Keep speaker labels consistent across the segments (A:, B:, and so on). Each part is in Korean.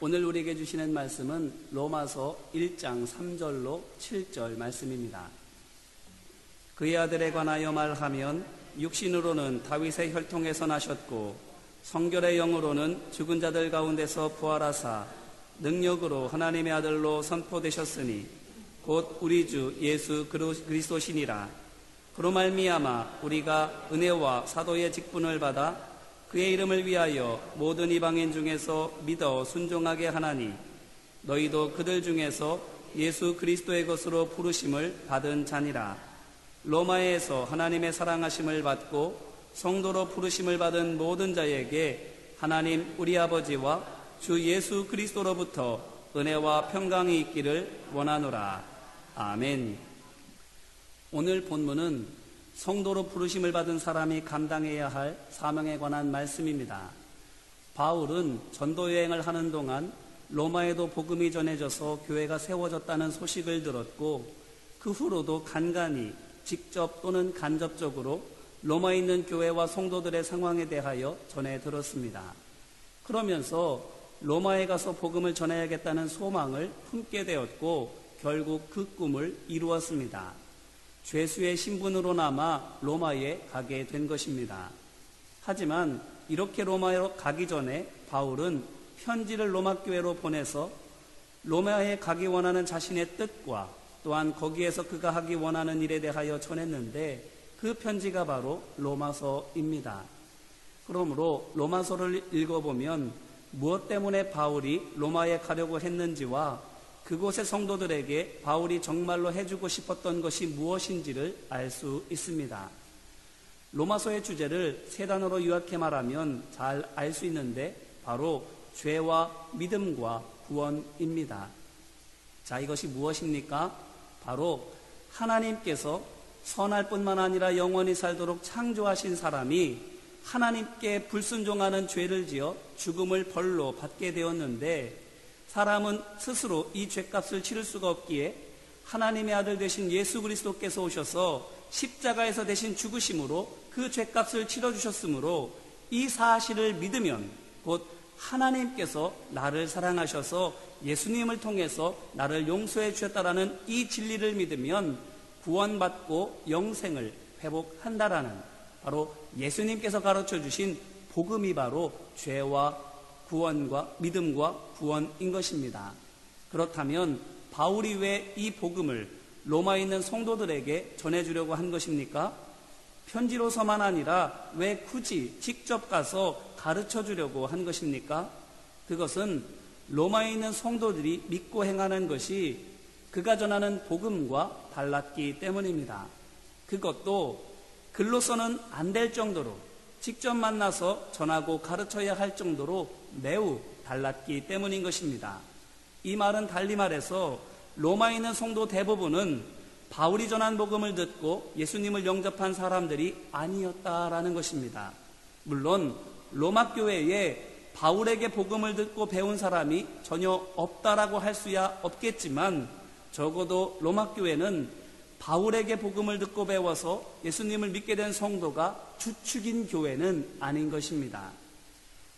A: 오늘 우리에게 주시는 말씀은 로마서 1장 3절로 7절 말씀입니다. 그의 아들에 관하여 말하면 육신으로는 다윗의 혈통에서 나셨고 성결의 영으로는 죽은 자들 가운데서 부활하사 능력으로 하나님의 아들로 선포되셨으니 곧 우리 주 예수 그리스도시니라. 그로 말미암아 우리가 은혜와 사도의 직분을 받아 그의 이름을 위하여 모든 이방인 중에서 믿어 순종하게 하나니 너희도 그들 중에서 예수 그리스도의 것으로 부르심을 받은 자니라. 로마에서 하나님의 사랑하심을 받고 성도로 부르심을 받은 모든 자에게 하나님 우리 아버지와 주 예수 그리스도로부터 은혜와 평강이 있기를 원하노라. 아멘. 오늘 본문은 성도로 부르심을 받은 사람이 감당해야 할 사명에 관한 말씀입니다. 바울은 전도 여행을 하는 동안 로마에도 복음이 전해져서 교회가 세워졌다는 소식을 들었고 그 후로도 간간히 직접 또는 간접적으로 로마에 있는 교회와 성도들의 상황에 대하여 전해 들었습니다. 그러면서 로마에 가서 복음을 전해야겠다는 소망을 품게 되었고 결국 그 꿈을 이루었습니다. 죄수의 신분으로 남아 로마에 가게 된 것입니다. 하지만 이렇게 로마로 가기 전에 바울은 편지를 로마 교회로 보내서 로마에 가기 원하는 자신의 뜻과 또한 거기에서 그가 하기 원하는 일에 대하여 전했는데 그 편지가 바로 로마서입니다. 그러므로 로마서를 읽어보면 무엇 때문에 바울이 로마에 가려고 했는지와 그곳의 성도들에게 바울이 정말로 해주고 싶었던 것이 무엇인지를 알 수 있습니다. 로마서의 주제를 세 단어로 요약해 말하면 잘 알 수 있는데 바로 죄와 믿음과 구원입니다. 자, 이것이 무엇입니까? 바로 하나님께서 선할 뿐만 아니라 영원히 살도록 창조하신 사람이 하나님께 불순종하는 죄를 지어 죽음을 벌로 받게 되었는데 사람은 스스로 이 죄값을 치를 수가 없기에 하나님의 아들 되신 예수 그리스도께서 오셔서 십자가에서 대신 죽으심으로 그 죄값을 치러주셨으므로 이 사실을 믿으면 곧 하나님께서 나를 사랑하셔서 예수님을 통해서 나를 용서해 주셨다라는 이 진리를 믿으면 구원받고 영생을 회복한다라는 바로 예수님께서 가르쳐 주신 복음이 바로 죄와 구원과 믿음과 구원인 것입니다. 그렇다면 바울이 왜 이 복음을 로마에 있는 성도들에게 전해주려고 한 것입니까? 편지로서만 아니라 왜 굳이 직접 가서 가르쳐 주려고 한 것입니까? 그것은 로마에 있는 성도들이 믿고 행하는 것이 그가 전하는 복음과 달랐기 때문입니다. 그것도 글로서는 안 될 정도로 직접 만나서 전하고 가르쳐야 할 정도로 매우 달랐기 때문인 것입니다. 이 말은 달리 말해서 로마에 있는 성도 대부분은 바울이 전한 복음을 듣고 예수님을 영접한 사람들이 아니었다라는 것입니다. 물론 로마 교회에 바울에게 복음을 듣고 배운 사람이 전혀 없다라고 할 수야 없겠지만 적어도 로마 교회는 바울에게 복음을 듣고 배워서 예수님을 믿게 된 성도가 주축인 교회는 아닌 것입니다.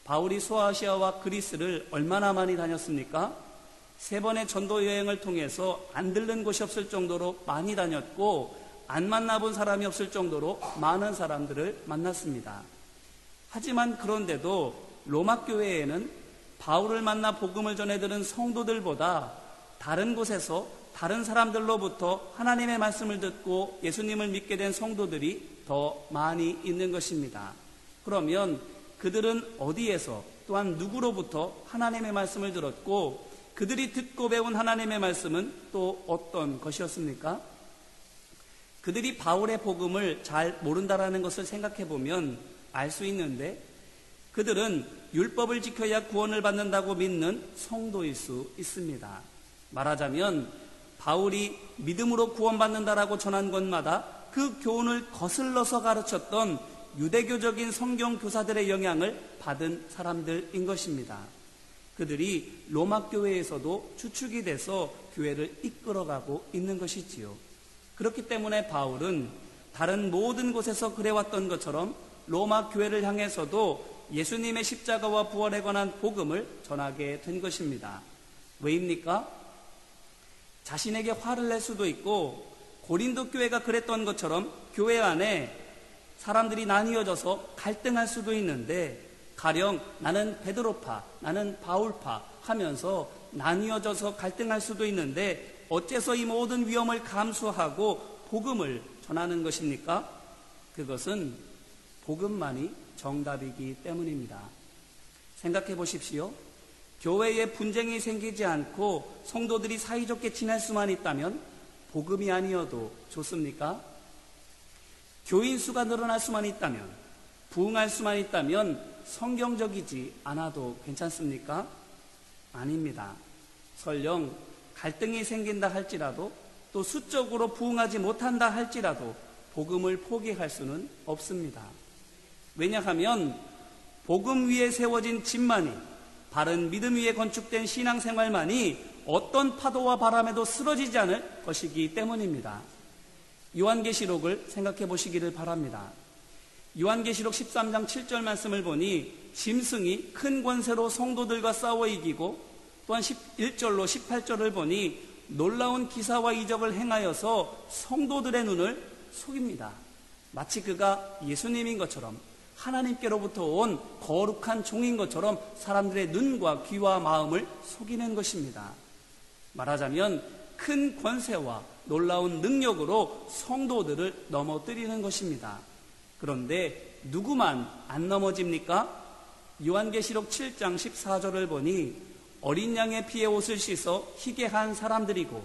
A: 바울이 소아시아와 그리스를 얼마나 많이 다녔습니까? 3번의 전도 여행을 통해서 안 들른 곳이 없을 정도로 많이 다녔고 안 만나본 사람이 없을 정도로 많은 사람들을 만났습니다. 하지만 그런데도 로마 교회에는 바울을 만나 복음을 전해들은 성도들보다 다른 곳에서 다른 사람들로부터 하나님의 말씀을 듣고 예수님을 믿게 된 성도들이 더 많이 있는 것입니다. 그러면 그들은 어디에서 또한 누구로부터 하나님의 말씀을 들었고 그들이 듣고 배운 하나님의 말씀은 또 어떤 것이었습니까? 그들이 바울의 복음을 잘 모른다라는 것을 생각해 보면 알 수 있는데 그들은 율법을 지켜야 구원을 받는다고 믿는 성도일 수 있습니다. 말하자면 바울이 믿음으로 구원받는다라고 전한 것마다 그 교훈을 거슬러서 가르쳤던 유대교적인 성경 교사들의 영향을 받은 사람들인 것입니다. 그들이 로마 교회에서도 주축이 돼서 교회를 이끌어가고 있는 것이지요. 그렇기 때문에 바울은 다른 모든 곳에서 그래왔던 것처럼 로마 교회를 향해서도 예수님의 십자가와 부활에 관한 복음을 전하게 된 것입니다. 왜입니까? 자신에게 화를 낼 수도 있고 고린도 교회가 그랬던 것처럼 교회 안에 사람들이 나뉘어져서 갈등할 수도 있는데, 가령 나는 베드로파, 나는 바울파 하면서 나뉘어져서 갈등할 수도 있는데, 어째서 이 모든 위험을 감수하고 복음을 전하는 것입니까? 그것은 복음만이 정답이기 때문입니다. 생각해 보십시오. 교회에 분쟁이 생기지 않고 성도들이 사이좋게 지낼 수만 있다면 복음이 아니어도 좋습니까? 교인 수가 늘어날 수만 있다면, 부흥할 수만 있다면 성경적이지 않아도 괜찮습니까? 아닙니다. 설령 갈등이 생긴다 할지라도, 또 수적으로 부흥하지 못한다 할지라도 복음을 포기할 수는 없습니다. 왜냐하면 복음 위에 세워진 집만이, 바른 믿음 위에 건축된 신앙생활만이 어떤 파도와 바람에도 쓰러지지 않을 것이기 때문입니다. 요한계시록을 생각해 보시기를 바랍니다. 요한계시록 13장 7절 말씀을 보니 짐승이 큰 권세로 성도들과 싸워 이기고, 또한 11절로 18절을 보니 놀라운 기사와 이적을 행하여서 성도들의 눈을 속입니다. 마치 그가 예수님인 것처럼, 하나님께로부터 온 거룩한 종인 것처럼 사람들의 눈과 귀와 마음을 속이는 것입니다. 말하자면 큰 권세와 놀라운 능력으로 성도들을 넘어뜨리는 것입니다. 그런데 누구만 안 넘어집니까? 요한계시록 7장 14절을 보니 어린 양의 피에 옷을 씻어 희게 한 사람들이고,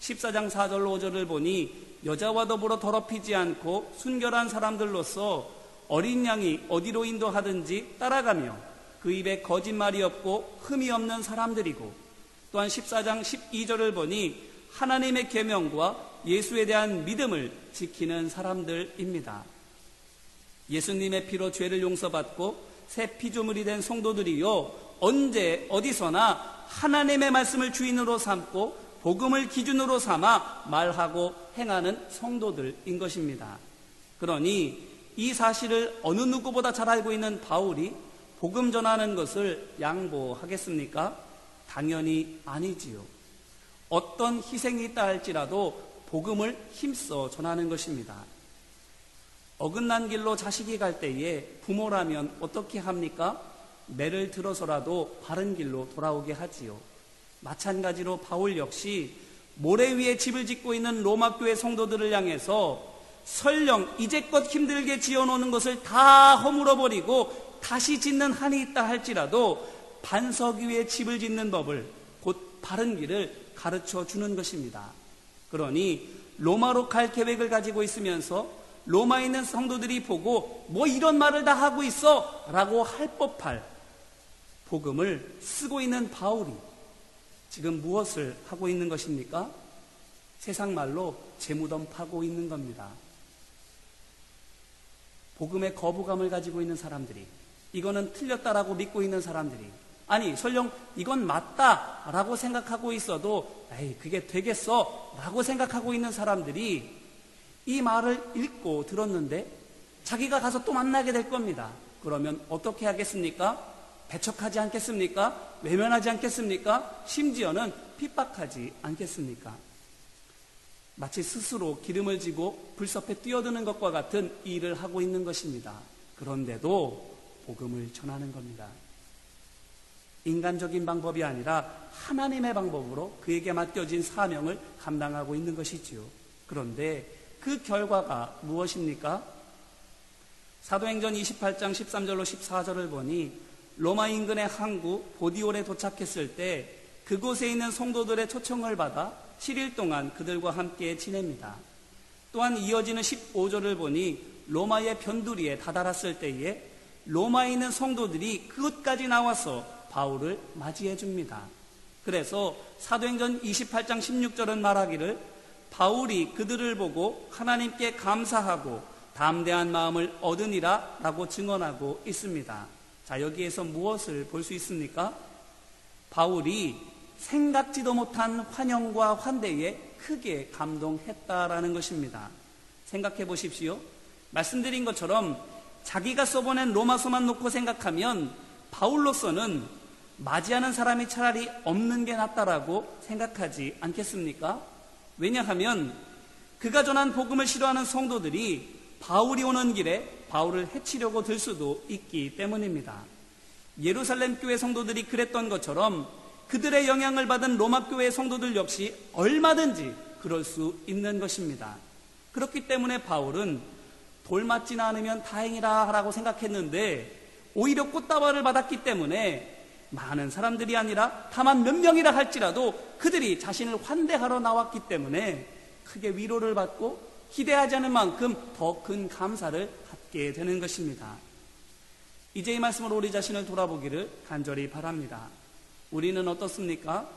A: 14장 4절로 5절을 보니 여자와 더불어 더럽히지 않고 순결한 사람들로서 어린 양이 어디로 인도하든지 따라가며 그 입에 거짓말이 없고 흠이 없는 사람들이고, 또한 14장 12절을 보니 하나님의 계명과 예수에 대한 믿음을 지키는 사람들입니다. 예수님의 피로 죄를 용서받고 새 피조물이 된 성도들이요, 언제 어디서나 하나님의 말씀을 주인으로 삼고 복음을 기준으로 삼아 말하고 행하는 성도들인 것입니다. 그러니 이 사실을 어느 누구보다 잘 알고 있는 바울이 복음 전하는 것을 양보하겠습니까? 당연히 아니지요. 어떤 희생이 있다 할지라도 복음을 힘써 전하는 것입니다. 어긋난 길로 자식이 갈 때에 부모라면 어떻게 합니까? 매를 들어서라도 바른 길로 돌아오게 하지요. 마찬가지로 바울 역시 모래 위에 집을 짓고 있는 로마 교회 성도들을 향해서 설령 이제껏 힘들게 지어놓는 것을 다 허물어버리고 다시 짓는 한이 있다 할지라도 반석 위에 집을 짓는 법을, 곧 바른 길을 가르쳐 주는 것입니다. 그러니 로마로 갈 계획을 가지고 있으면서 로마에 있는 성도들이 보고 뭐 이런 말을 다 하고 있어 라고 할 법할 복음을 쓰고 있는 바울이 지금 무엇을 하고 있는 것입니까? 세상 말로 재무덤 파고 있는 겁니다. 복음의 거부감을 가지고 있는 사람들이, 이거는 틀렸다라고 믿고 있는 사람들이, 아니 설령 이건 맞다라고 생각하고 있어도 에이 그게 되겠어 라고 생각하고 있는 사람들이 이 말을 읽고 들었는데 자기가 가서 또 만나게 될 겁니다. 그러면 어떻게 하겠습니까? 배척하지 않겠습니까? 외면하지 않겠습니까? 심지어는 핍박하지 않겠습니까? 마치 스스로 기름을 지고 불섭에 뛰어드는 것과 같은 일을 하고 있는 것입니다. 그런데도 복음을 전하는 겁니다. 인간적인 방법이 아니라 하나님의 방법으로 그에게 맡겨진 사명을 감당하고 있는 것이지요. 그런데 그 결과가 무엇입니까? 사도행전 28장 13절로 14절을 보니 로마 인근의 항구 보디올에 도착했을 때 그곳에 있는 성도들의 초청을 받아 7일 동안 그들과 함께 지냅니다. 또한 이어지는 15절을 보니 로마의 변두리에 다다랐을 때에 로마에 있는 성도들이 그곳까지 나와서 바울을 맞이해 줍니다. 그래서 사도행전 28장 16절은 말하기를 바울이 그들을 보고 하나님께 감사하고 담대한 마음을 얻으니라 라고 증언하고 있습니다. 자, 여기에서 무엇을 볼 수 있습니까? 바울이 생각지도 못한 환영과 환대에 크게 감동했다라는 것입니다. 생각해 보십시오. 말씀드린 것처럼 자기가 써보낸 로마서만 놓고 생각하면 바울로서는 맞이하는 사람이 차라리 없는 게 낫다라고 생각하지 않겠습니까? 왜냐하면 그가 전한 복음을 싫어하는 성도들이 바울이 오는 길에 바울을 해치려고 들 수도 있기 때문입니다. 예루살렘 교회 성도들이 그랬던 것처럼 그들의 영향을 받은 로마 교회 성도들 역시 얼마든지 그럴 수 있는 것입니다. 그렇기 때문에 바울은 돌 맞지는 않으면 다행이라 라고 생각했는데 오히려 꽃다발을 받았기 때문에 많은 사람들이 아니라 다만 몇 명이라 할지라도 그들이 자신을 환대하러 나왔기 때문에 크게 위로를 받고 기대하지 않은 만큼 더 큰 감사를 갖게 되는 것입니다. 이제 이 말씀으로 우리 자신을 돌아보기를 간절히 바랍니다. 우리는 어떻습니까?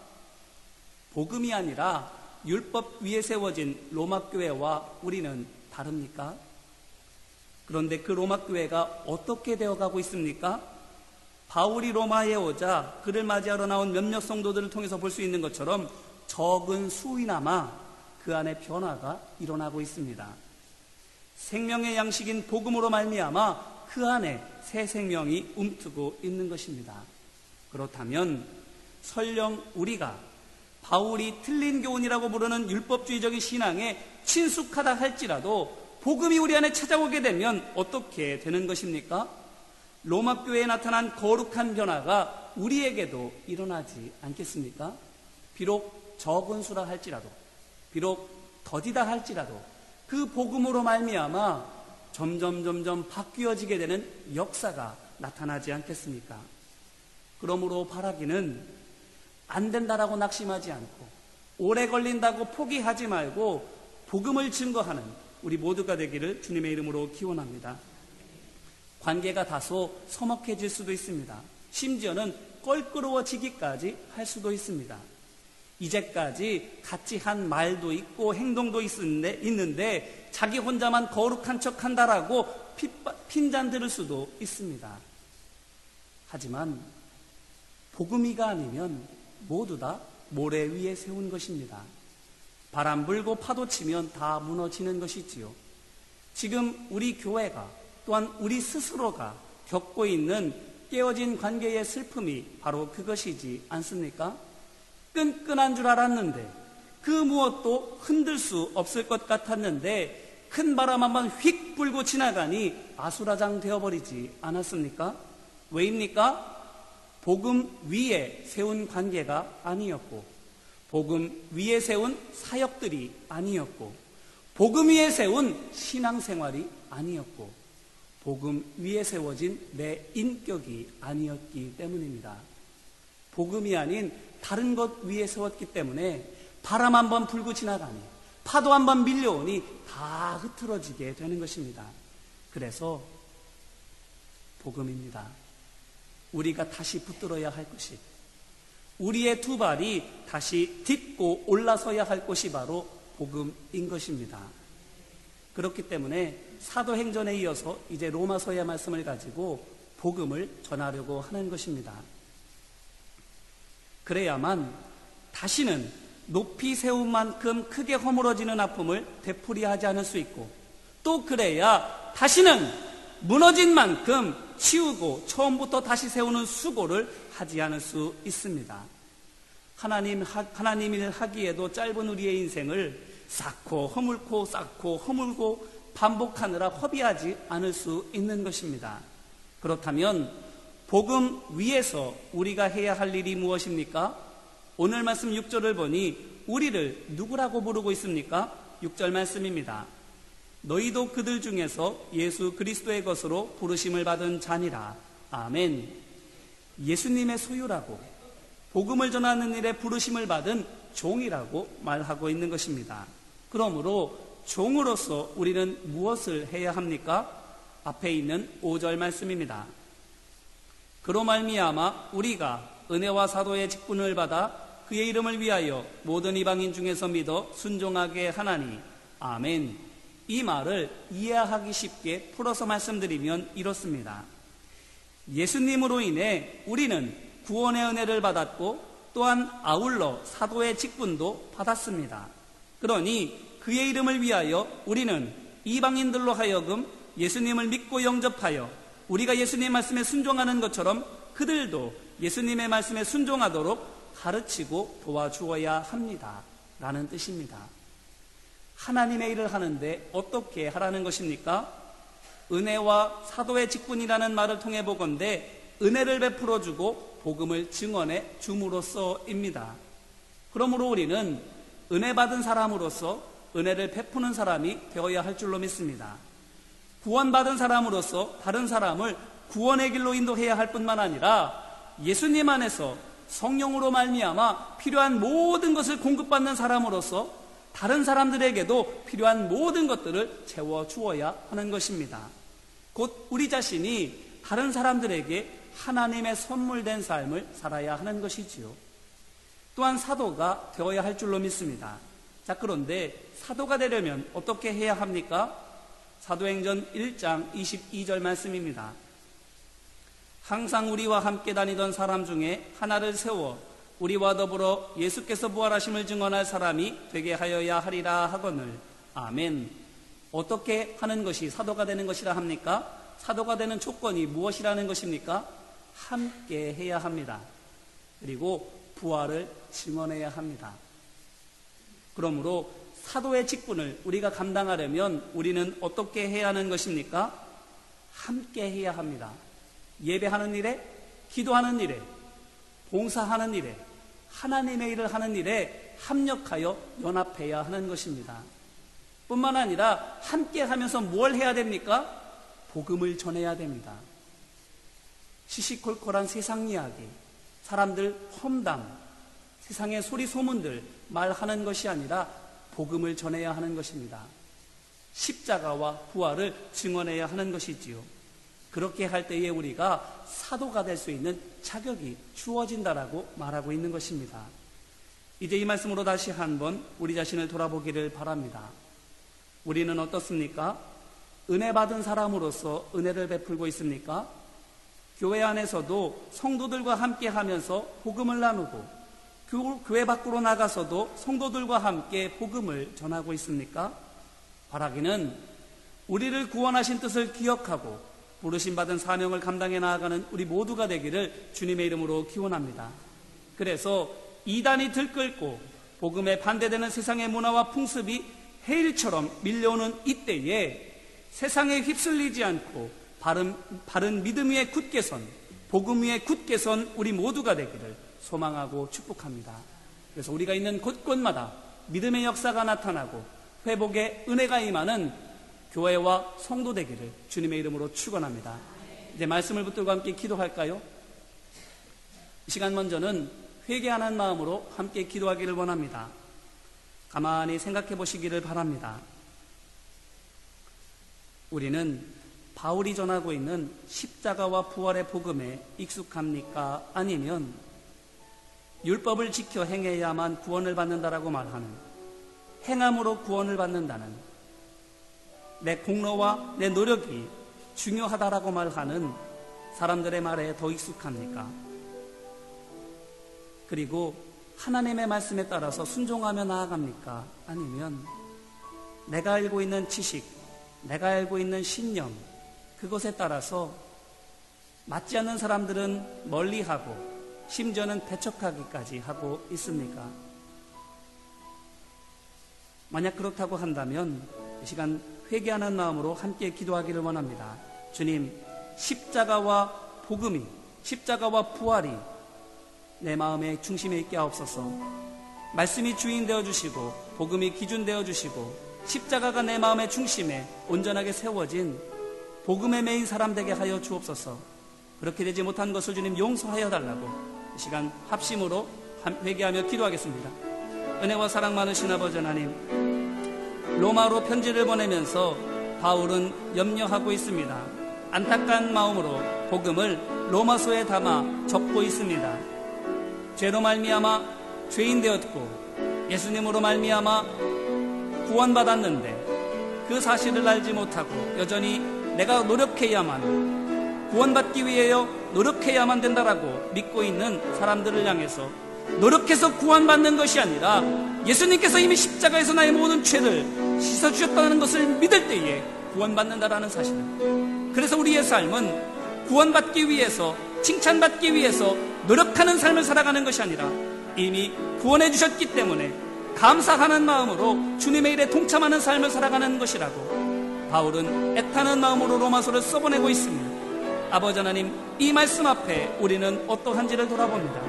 A: 복음이 아니라 율법 위에 세워진 로마 교회와 우리는 다릅니까? 그런데 그 로마 교회가 어떻게 되어가고 있습니까? 바울이 로마에 오자 그를 맞이하러 나온 몇몇 성도들을 통해서 볼 수 있는 것처럼 적은 수이나마 그 안에 변화가 일어나고 있습니다. 생명의 양식인 복음으로 말미암아 그 안에 새 생명이 움트고 있는 것입니다. 그렇다면 설령 우리가 바울이 틀린 교훈이라고 부르는 율법주의적인 신앙에 친숙하다 할지라도 복음이 우리 안에 찾아오게 되면 어떻게 되는 것입니까? 로마 교회에 나타난 거룩한 변화가 우리에게도 일어나지 않겠습니까? 비록 적은 수라 할지라도, 비록 더디다 할지라도 그 복음으로 말미암아 점점 바뀌어지게 되는 역사가 나타나지 않겠습니까? 그러므로 바라기는 안 된다라고 낙심하지 않고 오래 걸린다고 포기하지 말고 복음을 증거하는 우리 모두가 되기를 주님의 이름으로 기원합니다. 관계가 다소 서먹해질 수도 있습니다. 심지어는 껄끄러워지기까지 할 수도 있습니다. 이제까지 같이 한 말도 있고 행동도 있는데 자기 혼자만 거룩한 척한다라고 핀잔 들을 수도 있습니다. 하지만 복음이가 아니면 모두 다 모래 위에 세운 것입니다. 바람 불고 파도 치면 다 무너지는 것이지요. 지금 우리 교회가 또한 우리 스스로가 겪고 있는 깨어진 관계의 슬픔이 바로 그것이지 않습니까? 끈끈한 줄 알았는데 그 무엇도 흔들 수 없을 것 같았는데 큰 바람 한번 휙 불고 지나가니 아수라장 되어버리지 않았습니까? 왜입니까? 복음 위에 세운 관계가 아니었고 복음 위에 세운 사역들이 아니었고 복음 위에 세운 신앙생활이 아니었고 복음 위에 세워진 내 인격이 아니었기 때문입니다. 복음이 아닌 다른 것 위에 세웠기 때문에 바람 한번 불고 지나가니 파도 한번 밀려오니 다 흐트러지게 되는 것입니다. 그래서 복음입니다. 우리가 다시 붙들어야 할 것이, 우리의 두 발이 다시 딛고 올라서야 할 것이 바로 복음인 것입니다. 그렇기 때문에 사도행전에 이어서 이제 로마서의 말씀을 가지고 복음을 전하려고 하는 것입니다. 그래야만 다시는 높이 세운 만큼 크게 허물어지는 아픔을 되풀이하지 않을 수 있고, 또 그래야 다시는 무너진 만큼 치우고 처음부터 다시 세우는 수고를 하지 않을 수 있습니다. 하나님 일 하기에도 짧은 우리의 인생을 쌓고 허물고 쌓고 허물고 반복하느라 허비하지 않을 수 있는 것입니다. 그렇다면 복음 위에서 우리가 해야 할 일이 무엇입니까? 오늘 말씀 6절을 보니 우리를 누구라고 부르고 있습니까? 6절 말씀입니다. 너희도 그들 중에서 예수 그리스도의 것으로 부르심을 받은 자니라. 아멘. 예수님의 소유라고 복음을 전하는 일에 부르심을 받은 종이라고 말하고 있는 것입니다. 그러므로 종으로서 우리는 무엇을 해야 합니까? 앞에 있는 5절 말씀입니다. 그로 말미암아 우리가 은혜와 사도의 직분을 받아 그의 이름을 위하여 모든 이방인 중에서 믿어 순종하게 하나니. 아멘. 이 말을 이해하기 쉽게 풀어서 말씀드리면 이렇습니다. 예수님으로 인해 우리는 구원의 은혜를 받았고 또한 아울러 사도의 직분도 받았습니다. 그러니 그의 이름을 위하여 우리는 이방인들로 하여금 예수님을 믿고 영접하여 우리가 예수님 말씀에 순종하는 것처럼 그들도 예수님의 말씀에 순종하도록 가르치고 도와주어야 합니다 라는 뜻입니다. 하나님의 일을 하는데 어떻게 하라는 것입니까? 은혜와 사도의 직분이라는 말을 통해 보건대 은혜를 베풀어주고 복음을 증언해 줌으로써입니다. 그러므로 우리는 은혜 받은 사람으로서 은혜를 베푸는 사람이 되어야 할 줄로 믿습니다. 구원받은 사람으로서 다른 사람을 구원의 길로 인도해야 할 뿐만 아니라 예수님 안에서 성령으로 말미암아 필요한 모든 것을 공급받는 사람으로서 다른 사람들에게도 필요한 모든 것들을 채워주어야 하는 것입니다. 곧 우리 자신이 다른 사람들에게 하나님의 선물된 삶을 살아야 하는 것이지요. 또한 사도가 되어야 할 줄로 믿습니다. 자, 그런데 사도가 되려면 어떻게 해야 합니까? 사도행전 1장 22절 말씀입니다. 항상 우리와 함께 다니던 사람 중에 하나를 세워 우리와 더불어 예수께서 부활하심을 증언할 사람이 되게 하여야 하리라 하거늘. 아멘. 어떻게 하는 것이 사도가 되는 것이라 합니까? 사도가 되는 조건이 무엇이라는 것입니까? 함께 해야 합니다. 그리고 부활을 증언해야 합니다. 그러므로 사도의 직분을 우리가 감당하려면 우리는 어떻게 해야 하는 것입니까? 함께 해야 합니다. 예배하는 일에, 기도하는 일에, 봉사하는 일에, 하나님의 일을 하는 일에 합력하여 연합해야 하는 것입니다. 뿐만 아니라 함께 하면서 뭘 해야 됩니까? 복음을 전해야 됩니다. 시시콜콜한 세상 이야기, 사람들 험담, 세상의 소리 소문들 말하는 것이 아니라 복음을 전해야 하는 것입니다. 십자가와 부활을 증언해야 하는 것이지요. 그렇게 할 때에 우리가 사도가 될 수 있는 자격이 주어진다라고 말하고 있는 것입니다. 이제 이 말씀으로 다시 한번 우리 자신을 돌아보기를 바랍니다. 우리는 어떻습니까? 은혜 받은 사람으로서 은혜를 베풀고 있습니까? 교회 안에서도 성도들과 함께 하면서 복음을 나누고 교회 밖으로 나가서도 성도들과 함께 복음을 전하고 있습니까? 바라기는 우리를 구원하신 뜻을 기억하고 부르심받은 사명을 감당해 나아가는 우리 모두가 되기를 주님의 이름으로 기원합니다. 그래서 이단이 들끓고 복음에 반대되는 세상의 문화와 풍습이 해일처럼 밀려오는 이때에 세상에 휩쓸리지 않고 바른 믿음 위에 굳게 선, 복음 위에 굳게 선 우리 모두가 되기를 소망하고 축복합니다. 그래서 우리가 있는 곳곳마다 믿음의 역사가 나타나고 회복의 은혜가 임하는 교회와 성도 되기를 주님의 이름으로 축원합니다. 이제 말씀을 붙들고 함께 기도할까요? 이 시간 먼저는 회개하는 마음으로 함께 기도하기를 원합니다. 가만히 생각해 보시기를 바랍니다. 우리는 바울이 전하고 있는 십자가와 부활의 복음에 익숙합니까? 아니면 율법을 지켜 행해야만 구원을 받는다라고 말하는, 행함으로 구원을 받는다는, 내 공로와 내 노력이 중요하다라고 말하는 사람들의 말에 더 익숙합니까? 그리고 하나님의 말씀에 따라서 순종하며 나아갑니까? 아니면 내가 알고 있는 지식, 내가 알고 있는 신념, 그것에 따라서 맞지 않는 사람들은 멀리하고 심지어는 배척하기까지 하고 있습니까? 만약 그렇다고 한다면 이 시간 회개하는 마음으로 함께 기도하기를 원합니다. 주님, 십자가와 복음이, 십자가와 부활이 내 마음의 중심에 있게 하옵소서. 말씀이 주인 되어주시고 복음이 기준 되어주시고 십자가가 내 마음의 중심에 온전하게 세워진 복음의 메인 사람 되게 하여 주옵소서. 그렇게 되지 못한 것을 주님 용서하여 달라고 이 시간 합심으로 회개하며 기도하겠습니다. 은혜와 사랑 많으신 아버지 하나님, 로마로 편지를 보내면서 바울은 염려하고 있습니다. 안타까운 마음으로 복음을 로마서에 담아 적고 있습니다. 죄로 말미암아 죄인 되었고 예수님으로 말미암아 구원받았는데 그 사실을 알지 못하고 여전히 내가 노력해야만, 구원받기 위하여 노력해야만 된다라고 믿고 있는 사람들을 향해서 노력해서 구원받는 것이 아니라 예수님께서 이미 십자가에서 나의 모든 죄를 씻어주셨다는 것을 믿을 때에 구원받는다라는 사실을. 그래서 우리의 삶은 구원받기 위해서, 칭찬받기 위해서 노력하는 삶을 살아가는 것이 아니라 이미 구원해 주셨기 때문에 감사하는 마음으로 주님의 일에 동참하는 삶을 살아가는 것이라고 바울은 애타는 마음으로 로마서를 써보내고 있습니다. 아버지 하나님, 이 말씀 앞에 우리는 어떠한지를 돌아봅니다.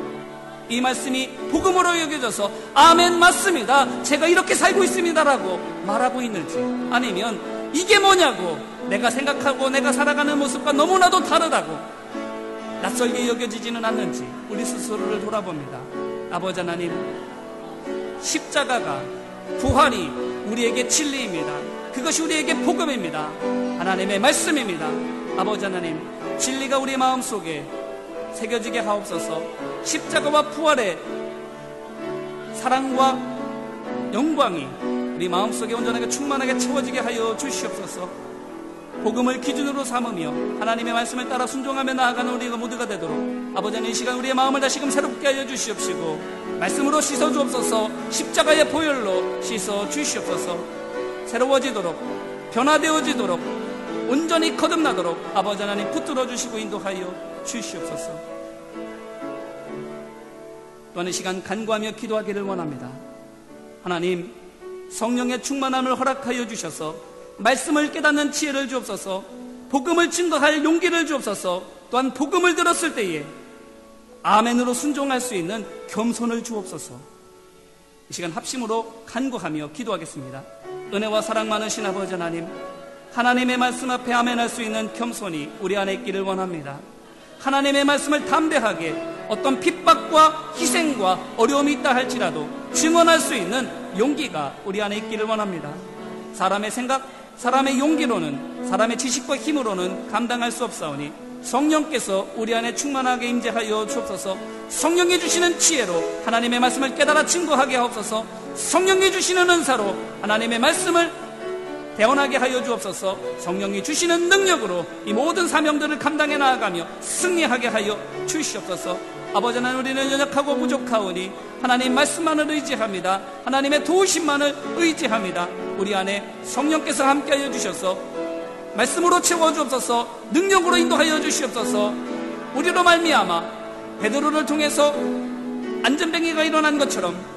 A: 이 말씀이 복음으로 여겨져서 아멘 맞습니다, 제가 이렇게 살고 있습니다라고 말하고 있는지, 아니면 이게 뭐냐고 내가 생각하고 내가 살아가는 모습과 너무나도 다르다고 낯설게 여겨지지는 않는지 우리 스스로를 돌아봅니다. 아버지 하나님, 십자가가, 부활이 우리에게 진리입니다. 그것이 우리에게 복음입니다. 하나님의 말씀입니다. 아버지 하나님, 진리가 우리 마음속에 새겨지게 하옵소서. 십자가와 부활의 사랑과 영광이 우리 마음속에 온전하게 충만하게 채워지게 하여 주시옵소서. 복음을 기준으로 삼으며 하나님의 말씀을 따라 순종하며 나아가는 우리가 모두가 되도록 아버지 하나님, 이 시간 우리의 마음을 다시금 새롭게 하여 주시옵시고 말씀으로 씻어 주옵소서. 십자가의 보혈로 씻어 주시옵소서. 새로워지도록, 변화되어지도록, 온전히 거듭나도록 아버지 하나님 붙들어 주시고 인도하여 주시옵소서. 또한 이 시간 간구하며 기도하기를 원합니다. 하나님, 성령의 충만함을 허락하여 주셔서 말씀을 깨닫는 지혜를 주옵소서. 복음을 증거할 용기를 주옵소서. 또한 복음을 들었을 때에 아멘으로 순종할 수 있는 겸손을 주옵소서. 이 시간 합심으로 간구하며 기도하겠습니다. 은혜와 사랑 많으신 아버지 하나님, 하나님의 말씀 앞에 아멘할 수 있는 겸손이 우리 안에 있기를 원합니다. 하나님의 말씀을 담대하게 어떤 핍박과 희생과 어려움이 있다 할지라도 증언할 수 있는 용기가 우리 안에 있기를 원합니다. 사람의 생각, 사람의 용기로는, 사람의 지식과 힘으로는 감당할 수 없사오니 성령께서 우리 안에 충만하게 임재하여 주옵소서. 성령이 주시는 지혜로 하나님의 말씀을 깨달아 증거하게 하옵소서. 성령이 주시는 은사로 하나님의 말씀을 대언하게 하여 주옵소서. 성령이 주시는 능력으로 이 모든 사명들을 감당해 나아가며 승리하게 하여 주시옵소서. 아버지 하나님, 우리는 연약하고 부족하오니 하나님 말씀만을 의지합니다. 하나님의 도우심만을 의지합니다. 우리 안에 성령께서 함께하여 주셔서 말씀으로 채워주옵소서. 능력으로 인도하여 주시옵소서. 우리로 말미암아 베드로를 통해서 안전뱅이가 일어난 것처럼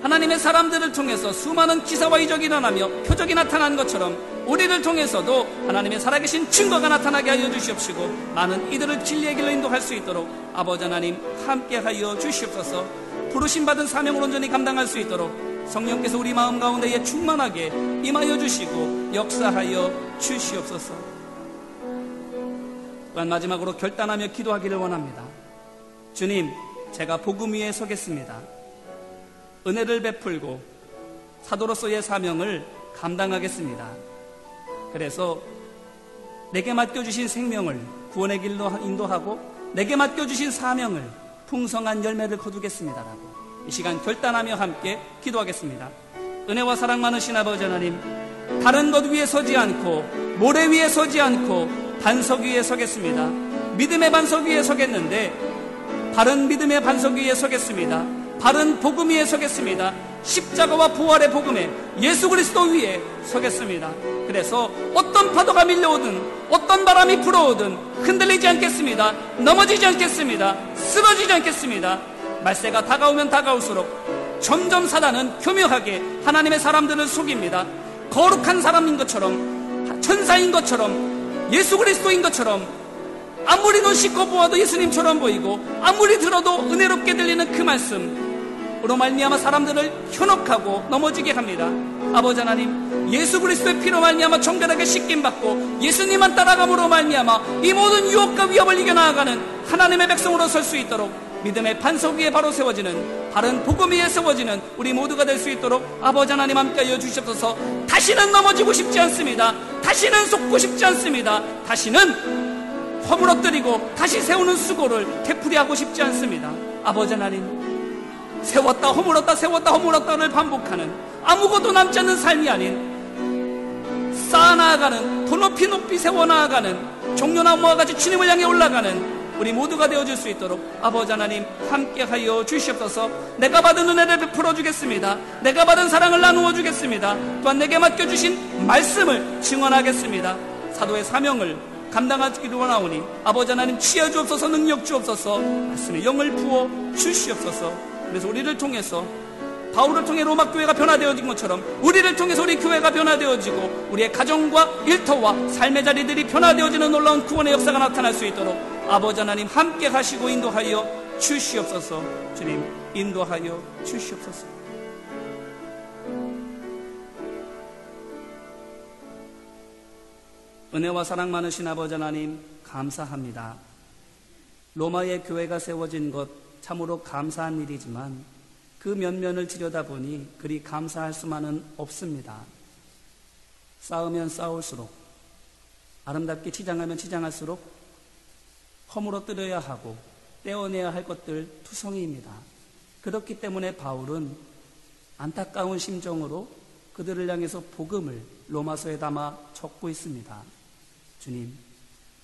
A: 하나님의 사람들을 통해서 수많은 기사와 이적이 일어나며 표적이 나타난 것처럼 우리를 통해서도 하나님의 살아계신 증거가 나타나게 하여 주시옵시고 많은 이들을 진리의 길로 인도할 수 있도록 아버지 하나님 함께하여 주시옵소서. 부르심받은 사명을 온전히 감당할 수 있도록 성령께서 우리 마음 가운데에 충만하게 임하여 주시고 역사하여 주시옵소서. 또한 마지막으로 결단하며 기도하기를 원합니다. 주님, 제가 복음 위에 서겠습니다. 은혜를 베풀고 사도로서의 사명을 감당하겠습니다. 그래서 내게 맡겨주신 생명을 구원의 길로 인도하고 내게 맡겨주신 사명을 풍성한 열매를 거두겠습니다라고 이 시간 결단하며 함께 기도하겠습니다. 은혜와 사랑 많으신 아버지 하나님, 다른 것 위에 서지 않고 모래 위에 서지 않고 반석 위에 서겠습니다. 믿음의 반석 위에 서겠는데 바른 믿음의 반석 위에 서겠습니다. 바른 복음 위에 서겠습니다. 십자가와 부활의 복음에 예수 그리스도 위에 서겠습니다. 그래서 어떤 파도가 밀려오든 어떤 바람이 불어오든 흔들리지 않겠습니다. 넘어지지 않겠습니다. 쓰러지지 않겠습니다. 말세가 다가오면 다가올수록 점점 사단은 교묘하게 하나님의 사람들을 속입니다. 거룩한 사람인 것처럼, 천사인 것처럼, 예수 그리스도인 것처럼, 아무리 눈 씻고 보아도 예수님처럼 보이고 아무리 들어도 은혜롭게 들리는 그 말씀으로 말미암아 사람들을 현혹하고 넘어지게 합니다. 아버지 하나님, 예수 그리스도의 피로 말미암아 정결하게 씻김받고 예수님만 따라감으로 말미암아 이 모든 유혹과 위협을 이겨나가는 하나님의 백성으로 설 수 있도록 믿음의 반석 위에 바로 세워지는 바른 복음 위에 세워지는 우리 모두가 될 수 있도록 아버지 하나님 함께하여 주시옵소서. 다시는 넘어지고 싶지 않습니다. 다시는 속고 싶지 않습니다. 다시는 허물어뜨리고 다시 세우는 수고를 되풀이하고 싶지 않습니다. 아버지 하나님, 세웠다 허물었다 세웠다 허물었다를 반복하는 아무것도 남지 않는 삶이 아닌 쌓아나가는 더 높이 세워나가는 종려나무와 같이 주님을 향해 올라가는 우리 모두가 되어줄 수 있도록 아버지 하나님 함께하여 주시옵소서. 내가 받은 은혜를 베풀어 주겠습니다. 내가 받은 사랑을 나누어 주겠습니다. 또한 내게 맡겨주신 말씀을 증언하겠습니다. 사도의 사명을 감당하기로 원하오니 아버지 하나님 치여 주옵소서. 능력 주옵소서. 말씀의 영을 부어 주시옵소서. 그래서 우리를 통해서 바울을 통해 로마 교회가 변화되어진 것처럼 우리를 통해서 우리 교회가 변화되어지고 우리의 가정과 일터와 삶의 자리들이 변화되어지는 놀라운 구원의 역사가 나타날 수 있도록 아버지 하나님 함께 하시고 인도하여 주시옵소서. 주님 인도하여 주시옵소서. 은혜와 사랑 많으신 아버지 하나님 감사합니다. 로마의 교회가 세워진 것 참으로 감사한 일이지만 그 면면을 들여다보니 그리 감사할 수만은 없습니다. 쌓으면 쌓을수록, 아름답게 치장하면 치장할수록 허물어뜨려야 하고 떼어내야 할 것들 투성이입니다. 그렇기 때문에 바울은 안타까운 심정으로 그들을 향해서 복음을 로마서에 담아 적고 있습니다. 주님,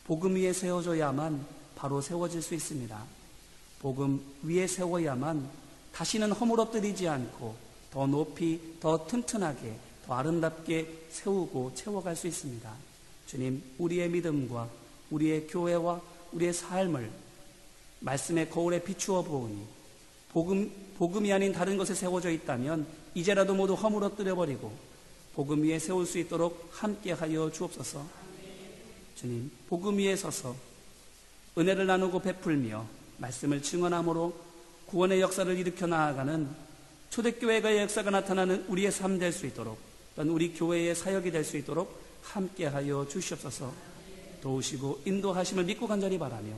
A: 복음 위에 세워져야만 바로 세워질 수 있습니다. 복음 위에 세워야만 다시는 허물어뜨리지 않고 더 높이, 더 튼튼하게, 더 아름답게 세우고 채워갈 수 있습니다. 주님, 우리의 믿음과 우리의 교회와 우리의 삶을 말씀의 거울에 비추어 보니 복음이 아닌 다른 것에 세워져 있다면 이제라도 모두 허물어뜨려버리고 복음 위에 세울 수 있도록 함께하여 주옵소서. 주님, 복음 위에 서서 은혜를 나누고 베풀며 말씀을 증언함으로 구원의 역사를 일으켜 나아가는 초대교회의 역사가 나타나는 우리의 삶 될 수 있도록, 또한 우리 교회의 사역이 될 수 있도록 함께하여 주시옵소서. 도우시고 인도하심을 믿고 간절히 바라며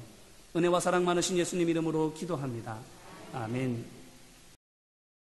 A: 은혜와 사랑 많으신 예수님 이름으로 기도합니다. 아멘.